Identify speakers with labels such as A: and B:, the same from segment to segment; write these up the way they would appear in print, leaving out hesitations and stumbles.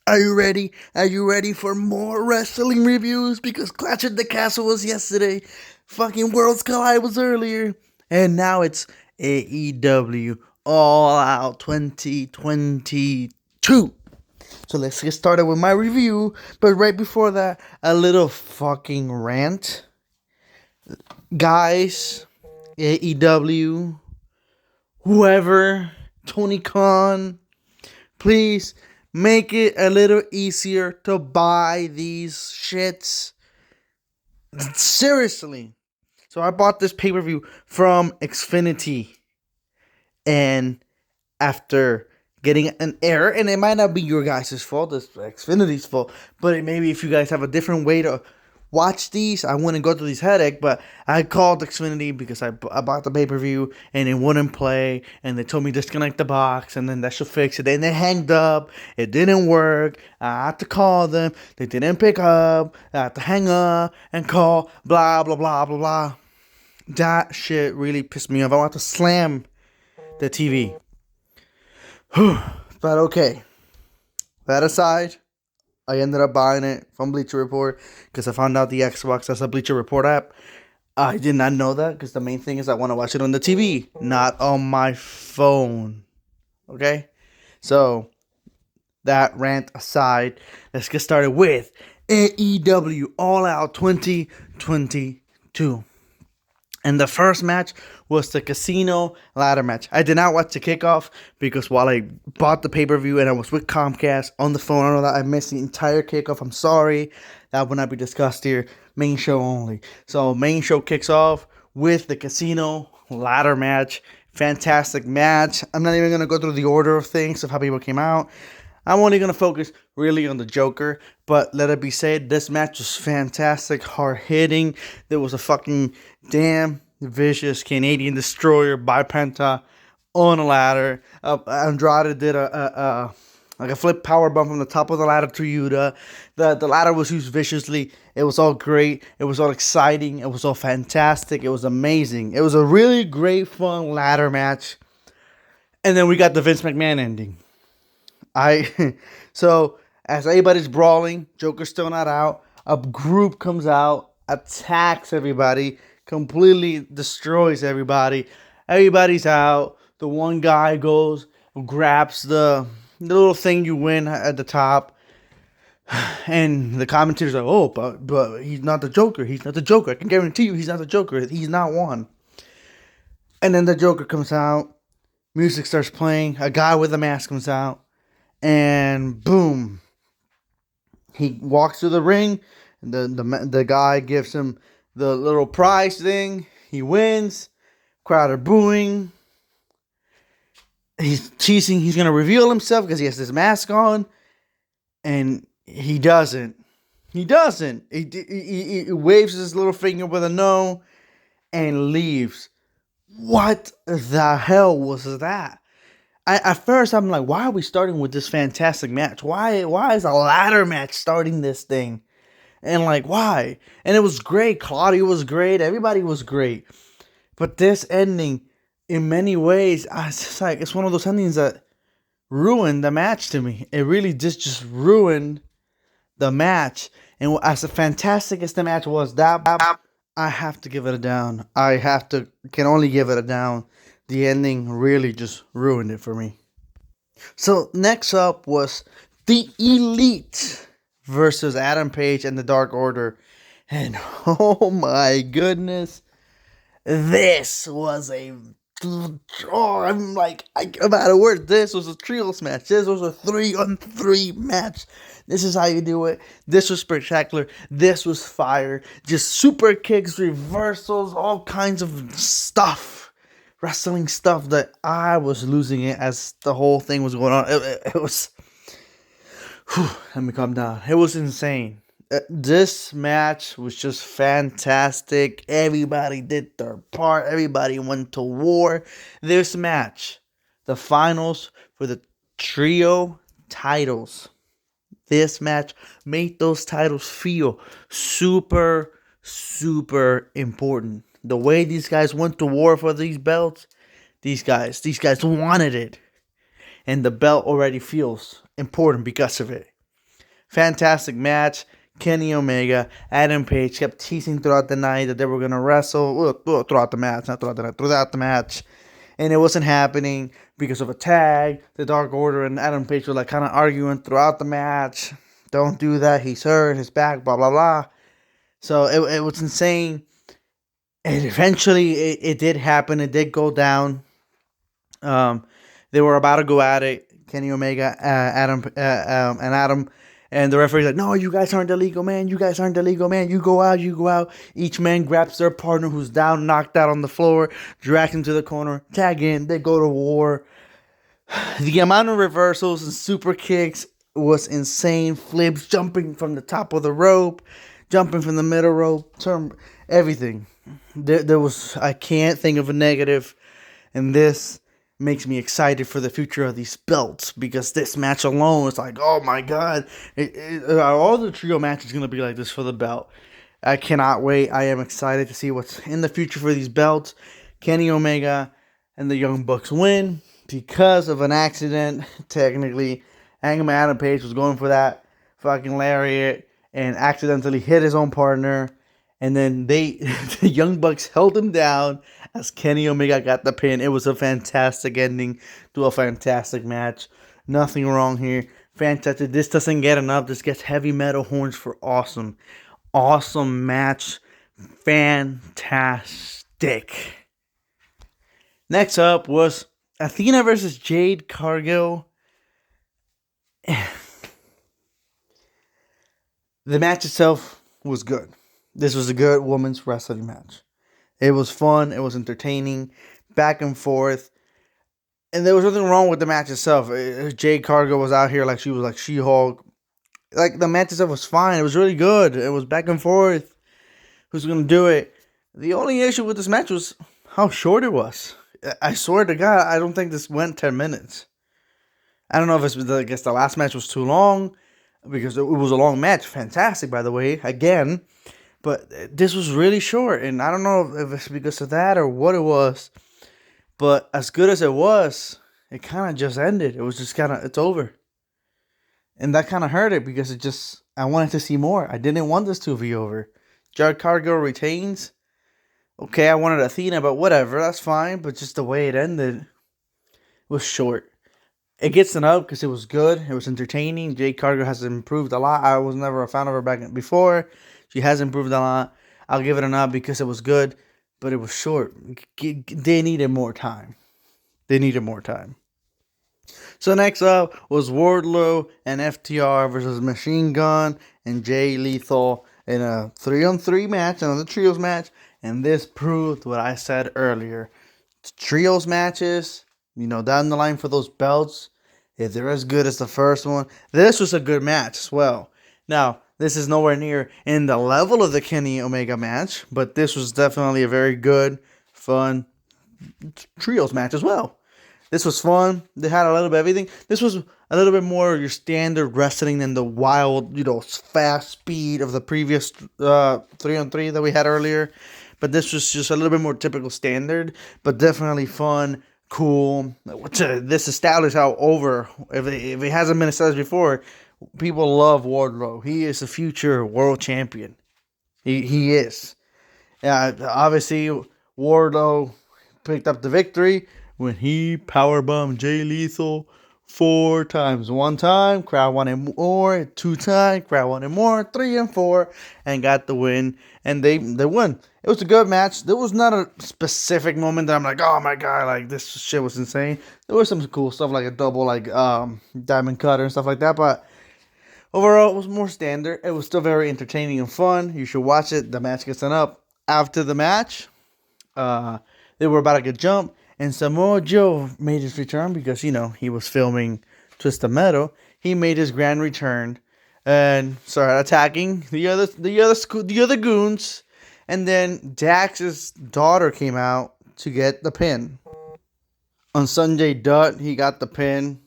A: Are you ready? Are you ready for more wrestling reviews? Because Clash at the Castle was yesterday, fucking Worlds Collide was earlier, and now it's AEW All Out 2022. So let's get started with my review. But right before that, a little fucking rant. Guys, AEW, whoever, Tony Khan, please make it a little easier to buy these shits. Seriously. So I bought this pay-per-view from Xfinity. And after getting an error, and it might not be your guys' fault, it's Xfinity's fault, but maybe if you guys have a different way to watch these, I wouldn't go through this headache. But I called Xfinity because I bought the pay-per-view and it wouldn't play, and they told me disconnect the box and then that should fix it. And they hanged up, it didn't work. I had to call them, they didn't pick up. I had to hang up and call, blah blah blah blah blah. That shit really pissed me off. I want to slam the TV. But okay, that aside, I ended up buying it from Bleacher Report because I found out the Xbox has a Bleacher Report app. I did not know that because the main thing is I want to watch it on the TV, not on my phone. Okay? So, that rant aside, let's get started with AEW All Out 2022. And the first match was the casino ladder match. I did not watch the kickoff because while I bought the pay-per-view and I was with Comcast on the phone, I know that I missed the entire kickoff. I'm sorry. That will not be discussed here. Main show only. So main show kicks off with the casino ladder match. Fantastic match. I'm not even going to go through the order of things of how people came out. I'm only going to focus really on the Joker. But let it be said, this match was fantastic, hard-hitting. There was a fucking damn vicious Canadian Destroyer by Penta on a ladder. Andrade did a flip power bump from the top of the ladder to Yuta. The ladder was used viciously. It was all great. It was all exciting. It was all fantastic. It was amazing. It was a really great, fun ladder match. And then we got the Vince McMahon ending. So as everybody's brawling, Joker's still not out. A group comes out, attacks everybody, completely destroys everybody. Everybody's out. The one guy goes, grabs the little thing you win at the top. And the commentator's like, oh, but he's not the Joker. He's not the Joker. I can guarantee you he's not the Joker. He's not one. And then the Joker comes out. Music starts playing. A guy with a mask comes out. And boom. He walks to the ring. The guy gives him the little prize thing. He wins. Crowd are booing. He's teasing he's going to reveal himself because he has this mask on. And he doesn't. He doesn't. He waves his little finger with a no and leaves. What the hell was that? At first, I'm like, why are we starting with this fantastic match? Why is a ladder match starting this thing? And like, why? And it was great. Claudia was great. Everybody was great. But this ending, in many ways, it's just like, it's one of those endings that ruined the match to me. It really just ruined the match. And as fantastic as the match was, I have to give it a down. Can only give it a down. The ending really just ruined it for me. So next up was the Elite versus Adam Page and the Dark Order. And oh my goodness, this was I'm out of words. This was a trios match. This was a 3-on-3 match. This is how you do it. This was spectacular. This was fire. Just super kicks, reversals, all kinds of stuff. Wrestling stuff that I was losing it as the whole thing was going on. It was... let me calm down. It was insane. This match was just fantastic. Everybody did their part. Everybody went to war. This match, the finals for the trio titles. This match made those titles feel super, super important. The way these guys went to war for these belts, these guys wanted it. And the belt already feels important because of it. Fantastic match. Kenny Omega, Adam Page kept teasing throughout the night that they were going to wrestle. Well, throughout the match, not throughout the night, throughout the match. And it wasn't happening because of a tag. The Dark Order and Adam Page were like kind of arguing throughout the match. Don't do that. He's hurt. His back, blah, blah, blah. So it was insane. And eventually it did happen. It did go down. They were about to go at it. Kenny Omega, Adam, and the referee's like, no, you guys aren't the legal man. You guys aren't the legal man. You go out. You go out. Each man grabs their partner who's down, knocked out on the floor, drags him to the corner, tag in. They go to war. The amount of reversals and super kicks was insane. Flips, jumping from the top of the rope, jumping from the middle rope, everything. There was, I can't think of a negative, and this makes me excited for the future of these belts, because this match alone is like, oh my god, all the trio matches going to be like this for the belt. I cannot wait. I am excited to see what's in the future for these belts. Kenny Omega and the Young Bucks win because of an accident. Technically, Hangman Adam Page was going for that fucking lariat and accidentally hit his own partner. And then the Young Bucks held him down as Kenny Omega got the pin. It was a fantastic ending to a fantastic match. Nothing wrong here. Fantastic. This doesn't get enough. This gets heavy metal horns for awesome. Awesome match. Fantastic. Next up was Athena versus Jade Cargill. The match itself was good. This was a good women's wrestling match. It was fun. It was entertaining. Back and forth. And there was nothing wrong with the match itself. Jade Cargill was out here like she was like She-Hulk. Like, the match itself was fine. It was really good. It was back and forth. Who's going to do it? The only issue with this match was how short it was. I swear to God, I don't think this went 10 minutes. I don't know if it's because I guess the last match was too long, because it was a long match. Fantastic, by the way, again. But this was really short, and I don't know if it's because of that or what it was. But as good as it was, it kind of just ended. It was just kind of, it's over. And that kind of hurt it, because it just, I wanted to see more. I didn't want this to be over. Jade Cargill retains. Okay, I wanted Athena, but whatever, that's fine. But just the way it ended was short. It gets an up because it was good. It was entertaining. Jade Cargill has improved a lot. I was never a fan of her back before. She has improved a lot. I'll give it an up because it was good, but it was short. They needed more time. So next up was Wardlow and FTR versus Machine Gun and Jay Lethal in a 3-on-3 match, another trios match. And this proved what I said earlier. Trios matches, down the line for those belts, if they're as good as the first one, this was a good match as well. Now, this is nowhere near in the level of the Kenny Omega match, but this was definitely a very good, fun trios match as well. This was fun. They had a little bit of everything. This was a little bit more your standard wrestling than the wild, fast speed of the previous 3-on-3 that we had earlier. But this was just a little bit more typical standard, but definitely fun, cool. This established how over, if it hasn't been established before, people love Wardlow. He is a future world champion. He is. Obviously, Wardlow picked up the victory when he powerbombed Jay Lethal 4 times. 1 time, crowd wanted more. 2 times, crowd wanted more. 3 and 4, and got the win. And they won. It was a good match. There was not a specific moment that I'm like, oh my god, like this shit was insane. There was some cool stuff like a double diamond cutter and stuff like that, but overall it was more standard. It was still very entertaining and fun. You should watch it. The match gets up. After the match, they were about to get jumped, and Samoa Joe made his return because he was filming Twist of Metal. He made his grand return and started attacking the other goons. And then Dax's daughter came out to get the pin. On Sanjay Dutt, he got the pin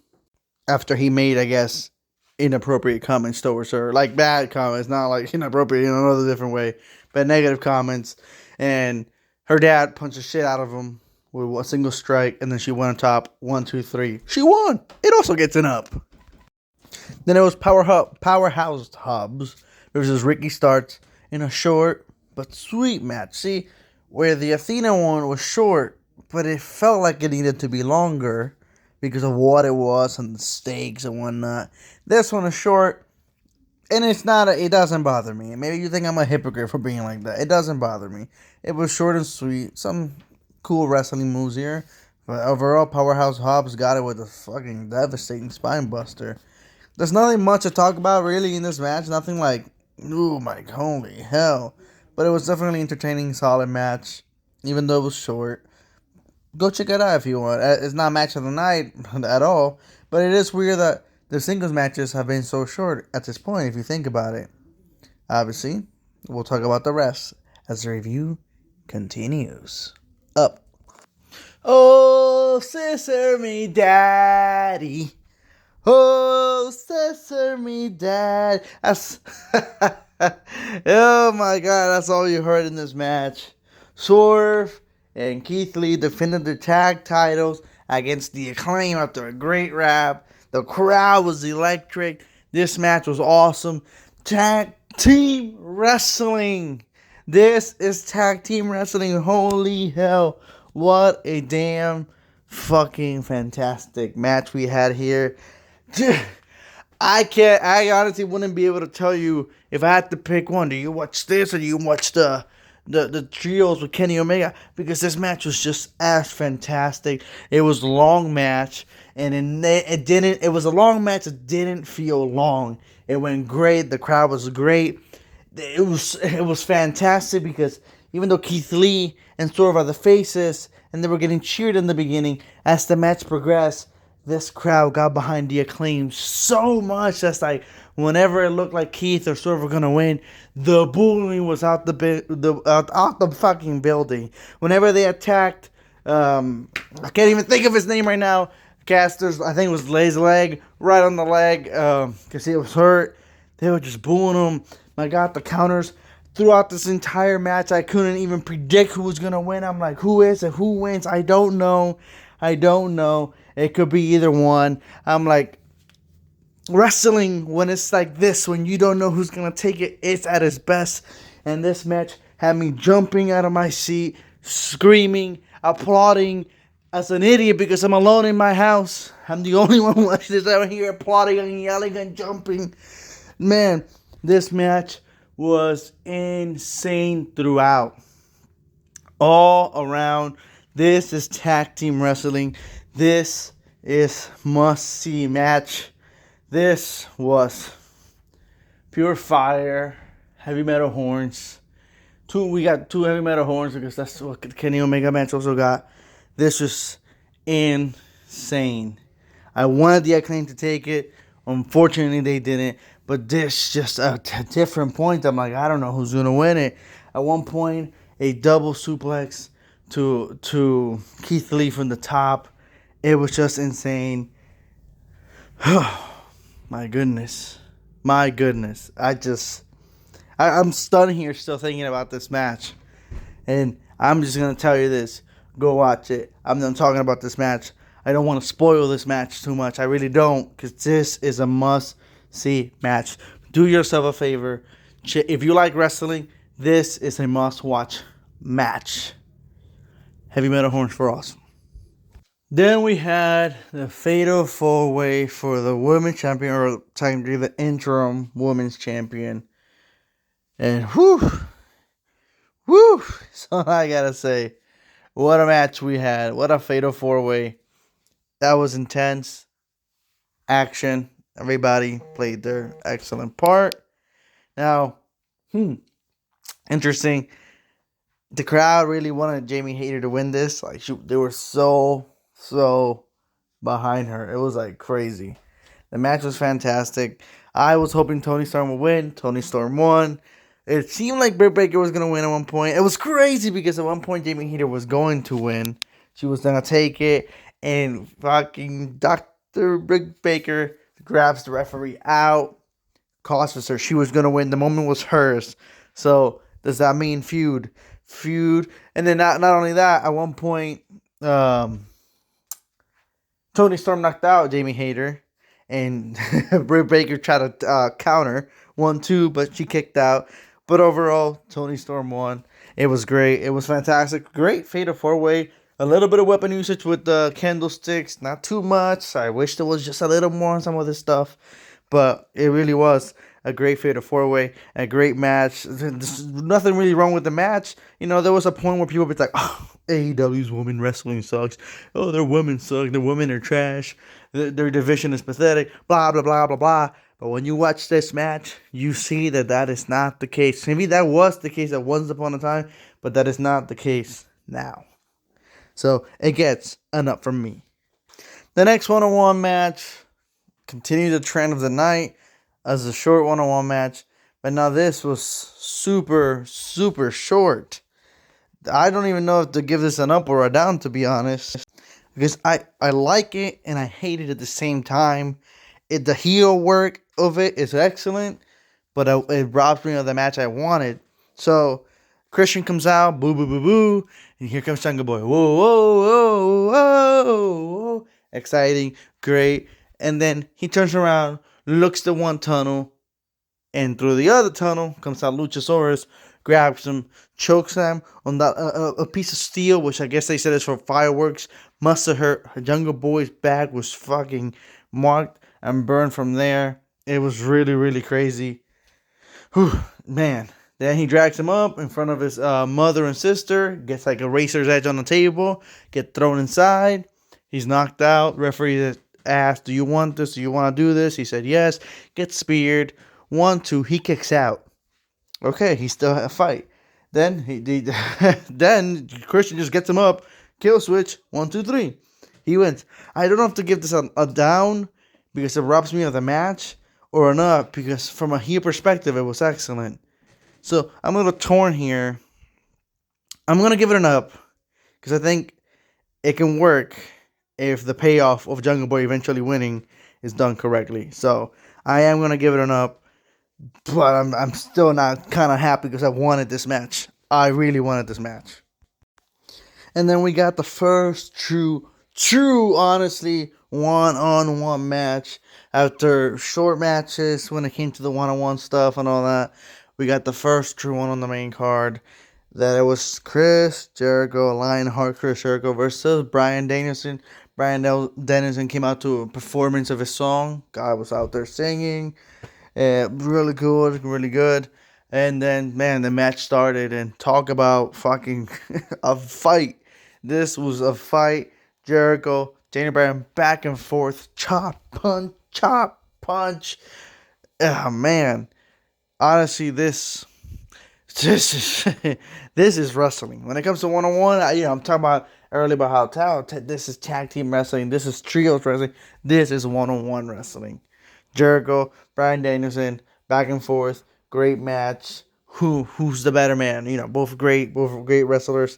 A: after he made, I guess, inappropriate comments towards her. Like bad comments, not like inappropriate in another different way, but negative comments. And her dad punched the shit out of him with a single strike, and then she went on top. 1, 2, 3. She won. It also gets an up. Then it was Powerhouse Hobbs versus Ricky Starks in a short but sweet match. See, where the Athena one was short, but it felt like it needed to be longer because of what it was and the stakes and whatnot. This one is short, and it doesn't bother me. Maybe you think I'm a hypocrite for being like that. It doesn't bother me. It was short and sweet. Some cool wrestling moves here. But overall, Powerhouse Hobbs got it with a fucking devastating spine buster. There's nothing much to talk about really in this match. Nothing like, ooh my, holy hell. But it was definitely entertaining, solid match. Even though it was short. Go check it out if you want. It's not match of the night at all. But it is weird that the singles matches have been so short at this point, if you think about it. Obviously, we'll talk about the rest as the review continues. Up. Oh, Sesame Daddy. Oh, Sesame Daddy. Oh my God, that's all you heard in this match. Swerve and Keith Lee defended their tag titles against the Acclaim after a great rap. The crowd was electric. This match was awesome. Tag team wrestling. This is tag team wrestling. Holy hell. What a damn fucking fantastic match we had here. I honestly wouldn't be able to tell you if I had to pick one. Do you watch this or do you watch the trios with Kenny Omega? Because this match was just as fantastic. It was a long match, and it was a long match that didn't feel long. It went great. The crowd was great. It was fantastic because even though Keith Lee and Swerve are the faces and they were getting cheered in the beginning, as the match progressed, this crowd got behind the Acclaim so much that's like whenever it looked like Keith or Swerve were gonna win, the booing was out the fucking building. Whenever they attacked, I can't even think of his name right now. Caster's, I think it was Lay's leg, right on the leg, because he was hurt. They were just booing him. My God, the counters throughout this entire match, I couldn't even predict who was gonna win. I'm like, who is it? Who wins? I don't know. It could be either one. I'm like, wrestling, when it's like this, when you don't know who's going to take it, it's at its best. And this match had me jumping out of my seat, screaming, applauding as an idiot because I'm alone in my house. I'm the only one watching this out here applauding and yelling and jumping. Man, this match was insane throughout. All around. This is tag team wrestling. This is must-see match. This was pure fire. Heavy metal horns. We got two heavy metal horns because that's what Kenny Omega match also got. This was insane. I wanted the Acclaim to take it. Unfortunately, they didn't. But this just a different point. I'm like, I don't know who's gonna win it. At one point, a double suplex to Keith Lee from the top. It was just insane. My goodness. I'm stunned here still thinking about this match. And I'm just going to tell you this. Go watch it. I'm done talking about this match. I don't want to spoil this match too much. I really don't. Because this is a must-see match. Do yourself a favor. If you like wrestling, this is a must-watch match. Heavy metal horns for awesome. Then we had the fatal 4-way for the women's champion, or technically the interim women's champion. And whew, so I gotta say, what a match we had. What a fatal 4-way. That was intense. Action. Everybody played their excellent part. Now, interesting. The crowd really wanted Jamie Hayter to win this. Like they were so behind her. It was like crazy. The match was fantastic. I was hoping Toni Storm would win. Toni Storm won. It seemed like Britt Baker was going to win at one point. It was crazy because at one point Jamie Hayter was going to win. She was going to take it. And fucking Dr. Britt Baker grabs the referee out. Costs her. She was going to win. The moment was hers. So does that mean feud? And then not only that, at one point, Toni Storm knocked out Jamie Hayter, and Britt Baker tried to counter 1-2, but she kicked out. But overall, Toni Storm won. It was great. It was fantastic. Great Fatal 4-Way. A little bit of weapon usage with the candlesticks. Not too much. I wish there was just a little more on some of this stuff. But it really was a great Fatal 4-Way. A great match. There's nothing really wrong with the match. You know, there was a point where people would be like, oh, AEW's women wrestling sucks. Oh, their women suck. Their women are trash. Their division is pathetic. Blah, blah, blah, blah, blah. But when you watch this match, you see that that is not the case. Maybe that was the case at once upon a time, but that is not the case now. So it gets an up from me. The next one-on-one match continued the trend of the night as a short one-on-one match. But now this was super, super short. I don't even know if to give this an up or a down, to be honest. Because I like it and I hate it at the same time. The heel work of it is excellent, but it robs me of the match I wanted. So Christian comes out, boo, boo, boo, boo, and here comes Jungle Boy. Whoa, whoa, whoa, whoa, whoa. Exciting, great. And then he turns around, looks to one tunnel, and through the other tunnel comes out Luchosaurus, grabs him, chokes him on that a piece of steel, which I guess they said is for fireworks. Must have hurt. Jungle Boy's back was fucking marked and burned from there. It was really, really crazy. Whew, man. Then he drags him up in front of his mother and sister. Gets like a racer's edge on the table. Get thrown inside. He's knocked out. Referee asked, do you want this? Do you want to do this? He said yes. Gets speared. 1-2. He kicks out. Okay, he still had a fight. Then then Christian just gets him up. Kill switch. 1, 2, 3. He wins. I don't know if to give this a down because it robs me of the match, or an up because from a heel perspective it was excellent. So I'm a little torn here. I'm gonna give it an up because I think it can work if the payoff of Jungle Boy eventually winning is done correctly. So I am gonna give it an up, but I'm still not kind of happy because I wanted this match. I really wanted this match. And then we got the first true, honestly, one-on-one match. After short matches, when it came to the one-on-one stuff and all that, we got the first true one on the main card. That it was Chris Jericho, Lionheart Chris Jericho versus Bryan Danielson. Danielson came out to a performance of his song. Guy was out there singing. Really good, really good. And then, man, the match started, and talk about fucking a fight. This was a fight. Jericho, Daniel Bryan, back and forth, chop, punch. Oh, man. Honestly, this is wrestling. When it comes to one-on-one, I'm talking about earlier about how talented this is tag team wrestling. This is trios wrestling. This is one-on-one wrestling. Jericho, Bryan Danielson, back and forth, great match. Who's the better man? Both great wrestlers.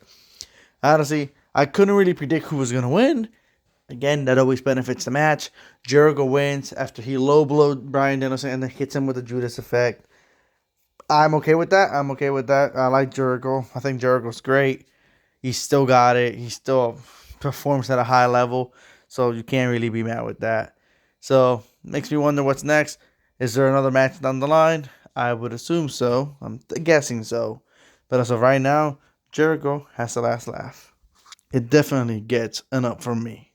A: Honestly, I couldn't really predict who was gonna win. Again, that always benefits the match. Jericho wins after he low blowed Bryan Danielson and then hits him with the Judas effect. I'm okay with that. I like Jericho. I think Jericho's great. He still got it. He still performs at a high level. So you can't really be mad with that. So makes me wonder what's next. Is there another match down the line? I would assume so. I'm guessing so. But as of right now, Jericho has the last laugh. It definitely gets an up from me.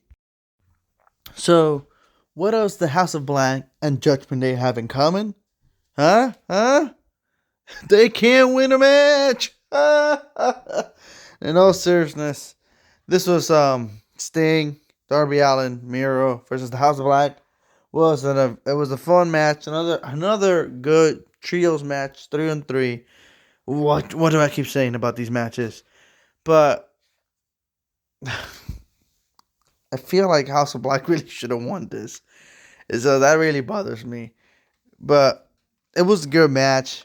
A: So, what else the House of Black and Judgment Day have in common? Huh? They can't win a match! In all seriousness, this was Sting, Darby Allin, Miro versus the House of Black. It was a fun match. Another good trios match, 3-on-3. What do I keep saying about these matches? But I feel like House of Black really should have won this. So that really bothers me. But it was a good match.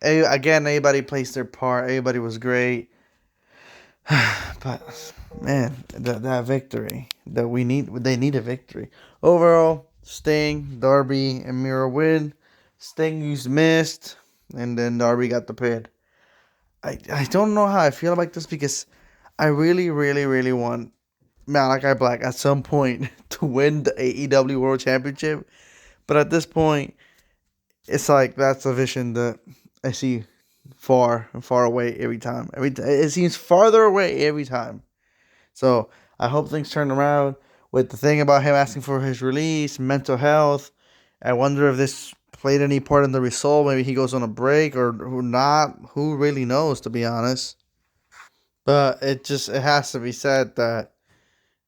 A: Again, everybody plays their part. Everybody was great. But man, that victory that they need a victory. Overall, Sting, Darby, and Miro win. Sting used missed, and then Darby got the pin. I don't know how I feel about this because I really, really, really want Malachi Black at some point to win the AEW World Championship. But at this point, it's like that's a vision that I see far and far away every time. It seems farther away every time. So I hope things turn around with the thing about him asking for his release, mental health. I wonder if this played any part in the result. Maybe he goes on a break or not. Who really knows, to be honest. But it has to be said that,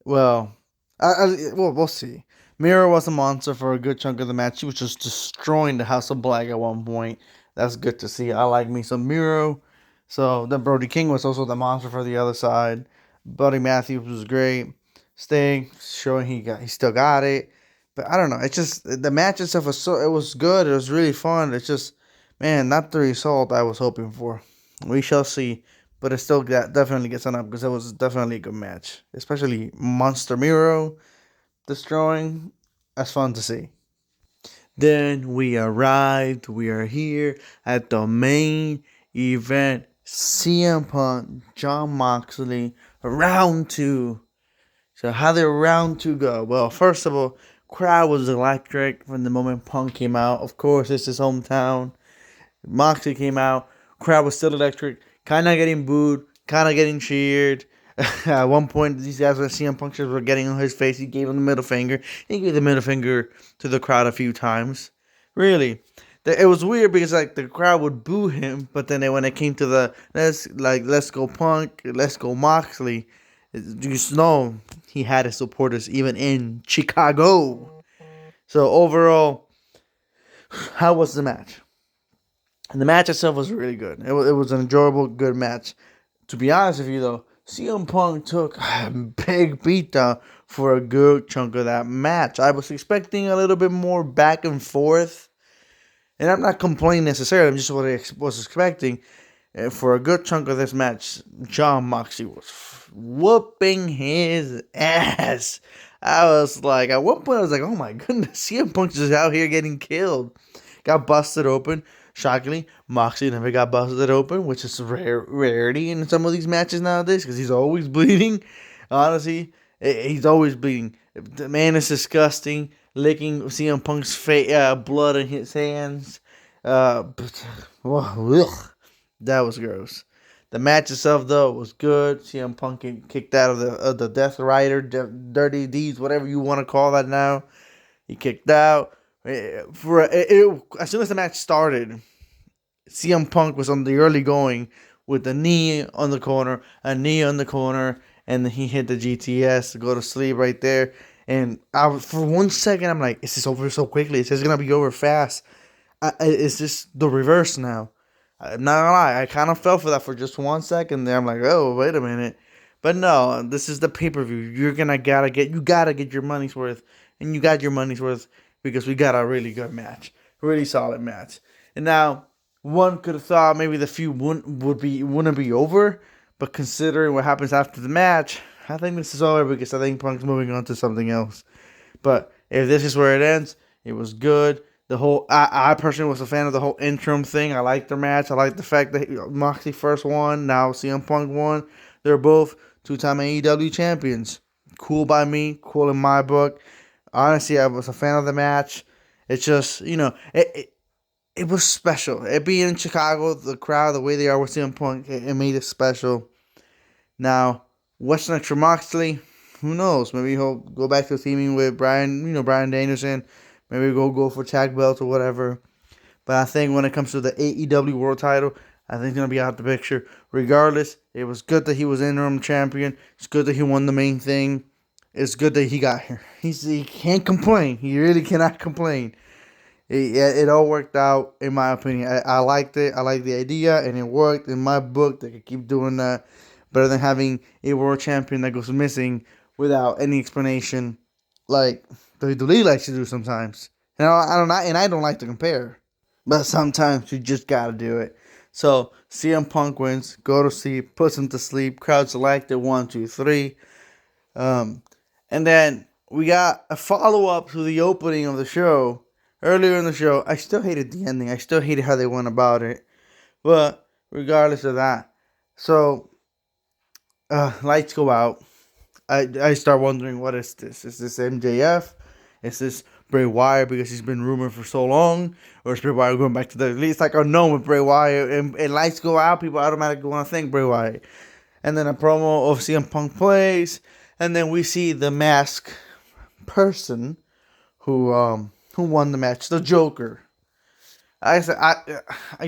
A: well, we'll see. Miro was a monster for a good chunk of the match. He was just destroying the House of Black at one point. That's good to see. I like me some Miro. So then Brody King was also the monster for the other side. Buddy Matthews was great. Sting showing he still got it. But I don't know. It's just the match itself it was good. It was really fun. It's just, man, not the result I was hoping for. We shall see. But it still definitely gets on up because it was definitely a good match. Especially Monster Miro destroying. That's fun to see. Then we arrived. We are here at the main event. CM Punk, John Moxley, round two. So how did round two go? Well, first of all, crowd was electric from the moment Punk came out. Of course, it's his hometown. Moxley came out. Crowd was still electric. Kind of getting booed. Kind of getting cheered. At one point, these guys were CM Punksters were getting on his face. He gave him the middle finger. He gave the middle finger to the crowd a few times. Really, it was weird because like the crowd would boo him, but then when it came to the let's go Punk, let's go Moxley, you just know he had his supporters even in Chicago. So overall, how was the match? And the match itself was really good. It was an enjoyable, good match. To be honest with you, though, CM Punk took a big beatdown for a good chunk of that match. I was expecting a little bit more back and forth. And I'm not complaining necessarily. I'm just what I was expecting. For a good chunk of this match, John Moxley was whooping his ass. I was like, at one point, I was like, oh my goodness, CM Punk is out here getting killed. Got busted open. Shockingly, Moxley never got busted open, which is a rarity in some of these matches nowadays because he's always bleeding. Honestly, he's always bleeding. The man is disgusting, licking CM Punk's blood in his hands. That was gross. The match itself, though, was good. CM Punk kicked out of the Death Rider, Dirty Deeds, whatever you want to call that now. He kicked out. As soon as the match started, CM Punk was on the early going with a knee on the corner, and then he hit the GTS to go to sleep right there. And for 1 second, I'm like, is this over so quickly? It's just going to be over fast. It's just the reverse now. I'm not going to lie. I kind of fell for that for just 1 second there. I'm like, oh, wait a minute. But no, this is the pay-per-view. You gotta get your money's worth. And you got your money's worth because we got a really good match. Really solid match. And now, one could have thought maybe the feud wouldn't be over, but considering what happens after the match, I think this is over because I think Punk's moving on to something else. But if this is where it ends, it was good. I personally was a fan of the whole interim thing. I liked their match. I liked the fact that Moxley first won, now CM Punk won. They're both two-time AEW champions. Cool by me, cool in my book. Honestly, I was a fan of the match. It's just, it was special. It being in Chicago, the crowd, the way they are with CM Punk, it made it special. Now, what's next for Moxley? Who knows? Maybe he'll go back to teaming with Bryan Danielson. Maybe go for tag belt or whatever. But I think when it comes to the AEW World Title, I think he's going to be out the picture. Regardless, it was good that he was interim champion. It's good that he won the main thing. It's good that he got here. He can't complain. He really cannot complain. It all worked out, in my opinion. I liked it. I liked the idea, and it worked in my book. They could keep doing that. Better than having a world champion that goes missing without any explanation, like the WWE likes to do sometimes. I don't like to compare, but sometimes you just gotta do it. So CM Punk wins, go to sleep, puts him to sleep. Crowd selected 1, 2, 3. And then we got a follow up to the opening of the show. Earlier in the show, I still hated the ending. I still hated how they went about it. But regardless of that, so lights go out. I start wondering, what is this? Is this MJF? Is this Bray Wyatt because he's been rumored for so long, or is Bray Wyatt going back to the Elite? It's like unknown with Bray Wyatt, and lights go out, people automatically want to think Bray Wyatt. And then a promo of CM Punk plays, and then we see the mask person who won the match, the Joker. I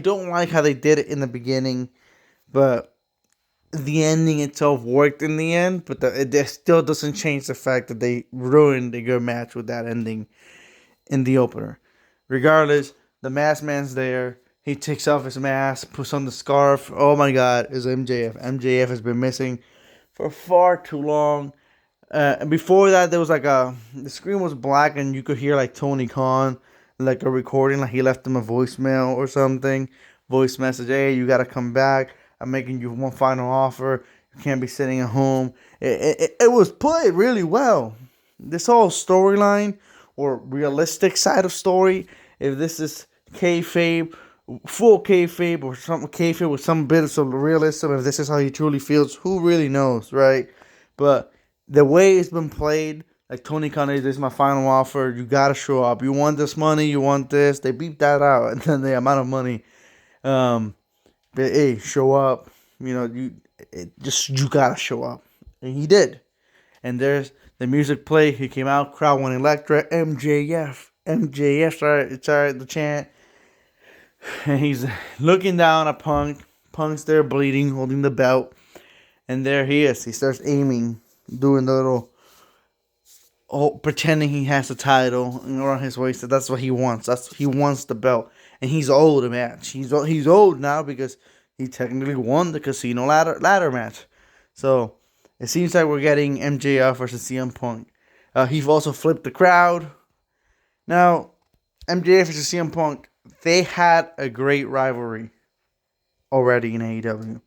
A: don't like how they did it in the beginning, but the ending itself worked in the end, but it still doesn't change the fact that they ruined a good match with that ending in the opener. Regardless, the masked man's there. He takes off his mask, puts on the scarf. Oh my God, it's MJF. MJF has been missing for far too long. And before that, there was like the screen was black and you could hear like Tony Khan, like a recording, like he left him a voicemail or something. Voice message, hey, you gotta come back. I'm making you one final offer. You can't be sitting at home. It was played really well. This whole storyline or realistic side of story, if this is kayfabe, full kayfabe or something kayfabe with some bit of some realism, if this is how he truly feels, who really knows, right? But the way it's been played, like Tony Khan, this is my final offer. You gotta show up. You want this money? You want this? They beep that out, and then the amount of money. But hey, show up. You know, you gotta show up, and he did. And there's the music play. He came out, crowd went electric. MJF started the chant, and he's looking down at Punk. Punk's there bleeding, holding the belt, and there he is. He starts aiming, doing the little, pretending he has the title around his waist. That's what he wants. He wants the belt. And he's old, man. He's old now because he technically won the casino ladder match. So it seems like we're getting MJF versus CM Punk. He also flipped the crowd. Now, MJF versus CM Punk, they had a great rivalry already in AEW.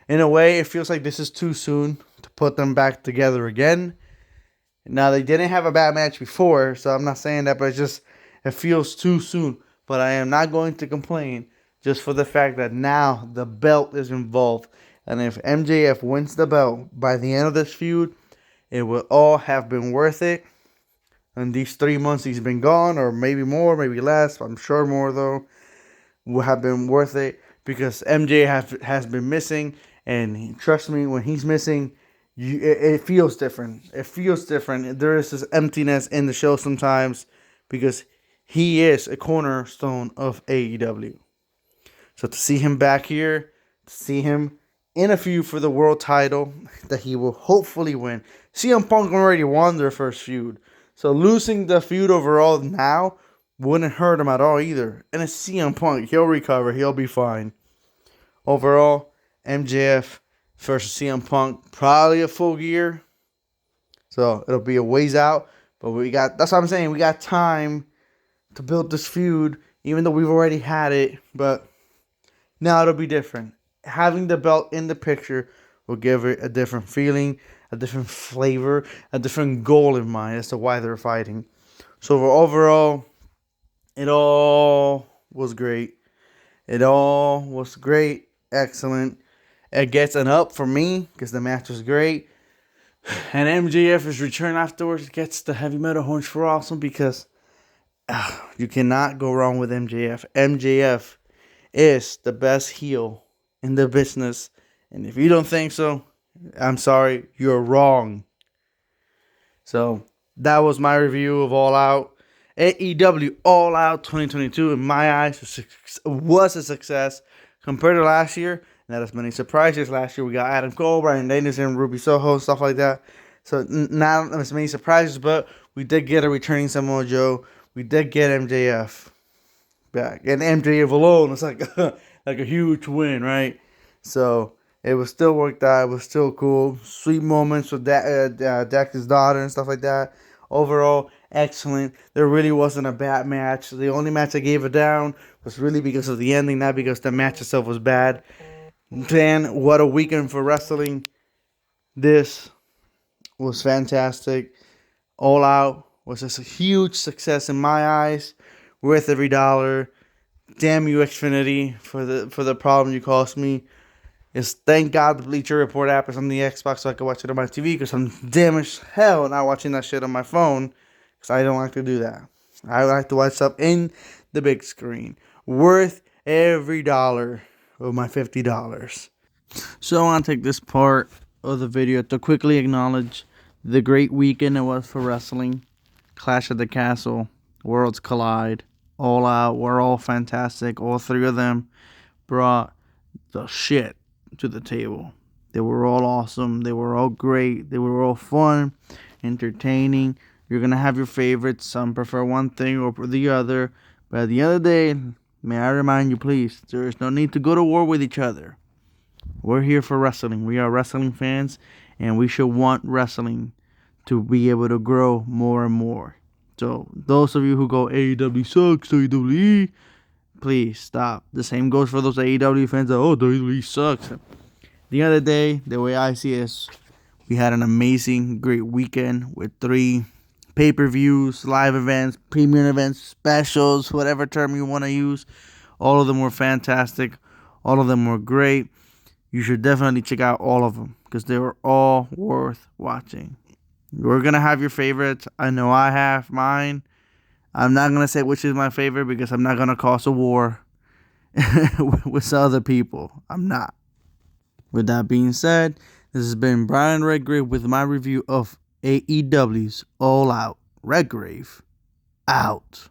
A: In a way, it feels like this is too soon to put them back together again. Now, they didn't have a bad match before, so I'm not saying that, but it feels too soon. But I am not going to complain just for the fact that now the belt is involved. And if MJF wins the belt by the end of this feud, it will all have been worth it. And these 3 months he's been gone, or maybe more, maybe less, I'm sure more though, will have been worth it. Because MJF has been missing. And trust me, when he's missing, it feels different. It feels different. There is this emptiness in the show sometimes because he is a cornerstone of AEW. So to see him back here, to see him in a feud for the world title that he will hopefully win. CM Punk already won their first feud. So losing the feud overall now wouldn't hurt him at all either. And it's CM Punk. He'll recover. He'll be fine. Overall, MJF versus CM Punk, probably a full year. So it'll be a ways out. But that's what I'm saying. We got time to build this feud, even though we've already had it, but now it'll be different. Having the belt in the picture will give it a different feeling, a different flavor, a different goal in mind as to why they're fighting. So overall, it all was great. It all was great, excellent. It gets an up for me because the match was great. And MJF's return afterwards gets the heavy metal horns for awesome because you cannot go wrong with MJF. MJF is the best heel in the business. And if you don't think so, I'm sorry, you're wrong. So that was my review of All Out. AEW All Out 2022, in my eyes, was a success compared to last year. Not as many surprises. Last year we got Adam Cole, Bryan Danielson, Ruby Soho, stuff like that. So not as many surprises, but we did get a returning Samoa Joe. We did get MJF back. And MJF alone was like a huge win, right? So it was still worked out. It was still cool. Sweet moments with Dax's daughter and stuff like that. Overall, excellent. There really wasn't a bad match. The only match I gave it down was really because of the ending, not because the match itself was bad. Man, what a weekend for wrestling. This was fantastic. All Out was just a huge success in my eyes. Worth every dollar. Damn you, Xfinity, for the problem you caused me. Thank God the Bleacher Report app is on the Xbox so I can watch it on my TV because I'm damn as hell not watching that shit on my phone because I don't like to do that. I like to watch stuff in the big screen. Worth every dollar of my $50. So I want to take this part of the video to quickly acknowledge the great weekend it was for wrestling. Clash at the Castle, Worlds Collide, All Out were all fantastic. All three of them brought the shit to the table. They were all awesome. They were all great. They were all fun, entertaining. You're going to have your favorites. Some prefer one thing over the other. But at the end of the day, may I remind you, please, there is no need to go to war with each other. We're here for wrestling. We are wrestling fans, and we should want wrestling to be able to grow more and more. So those of you who go, AEW sucks, WWE, please stop. The same goes for those AEW fans that, oh, WWE sucks. At the end of the day, the way I see it is we had an amazing, great weekend with 3 pay-per-views, live events, premium events, specials, whatever term you want to use. All of them were fantastic. All of them were great. You should definitely check out all of them because they were all worth watching. We're going to have your favorites. I know I have mine. I'm not going to say which is my favorite because I'm not going to cause a war with other people. I'm not. With that being said, this has been Brian Redgrave with my review of AEW's All Out. Redgrave, out.